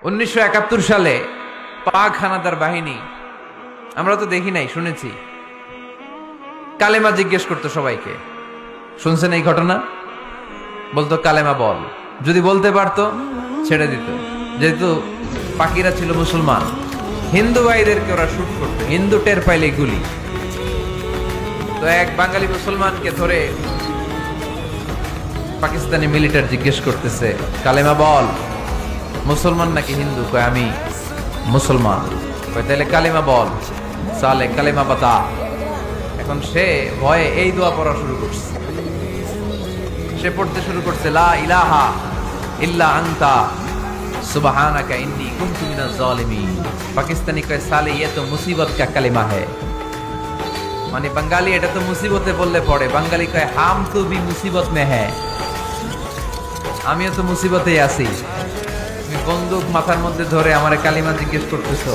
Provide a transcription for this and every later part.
1971 সালে পাক হানাদার বাহিনী, আমরা তো দেখি নাই, শুনেছি, কালেমা জিজ্ঞেস করতো সবাইকে। শুনছেন এই ঘটনা? বলতো কালেমা বল, যদি বলতে পারতো ছেড়ে দিত। যেহেতু পাকিরা ছিল মুসলমান, হিন্দু ভাইদেরকে ওরা শুট করতো, হিন্দু টের পাইলে গুলি। তো এক বাঙালি মুসলমানকে ধরে পাকিস্তানি মিলিটার জিজ্ঞেস করতেছে, কালেমা বল, মুসলমান নাকি হিন্দু? কয় আমি মুসলমান। কয় তাহলে কালেমা বল, সালে কালেমা বাতা। এখন সে ভয়ে এই দোয়া পড়া শুরু করছে। সে পড়তে শুরু করছে, লা ইলাহা ইল্লা আনতা সুবহানাকা ইন্নী কুনতু মিনাজ জালিমিন। পাকিস্তানি কয় সালে ये तो मुसीबत का कलिमा है। মানে বাঙালি এটা তো মুসিবতে বললে পড়ে। বাঙালি কয় হাম তো ভি মুসিবত মে হ্যায়, আমিও তো মুসিবতেই আছি। তুমি বন্দুক মাথার মধ্যে ধরে আমারে কালিমা জিজ্ঞেস করতেছো,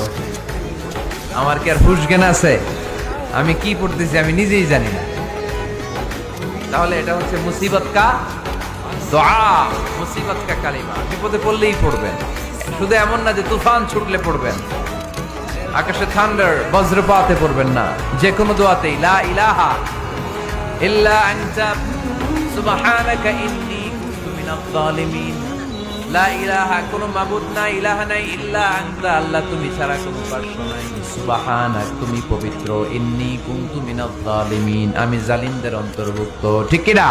আমার কি আর হুশ জ্ঞান আছে? আমি কি পড়তেছি আমি নিজেই জানি না। তাহলে এটা হচ্ছে মুসিবত কা দোয়া, মুসিবত কা কালিমা। বিপদে পড়লেই পড়বেন, শুধু এমন না যে তুফান ছুটলে পড়বেন, আকাশে থান্ডার বজ্রপাতে পড়বেন না। যে কোনো দোয়াতেই লা ইলাহা ইল্লা আনতা সুবহানাকা ইন্নী কুনতু মিনাজ জালিমিন। লা ইলাহা, কোনো মাবুদ নাই, ইলাহা নাই, ইল্লা আনতা, আল্লাহ তুমি ছাড়া কোনো উপাস্য নাই, সুবহানাক, তুমি পবিত্র, ইন্নী কুনতু মিনাজ জালিমিন, আমি জালিমদের অন্তর্ভুক্ত। ঠিক কি না?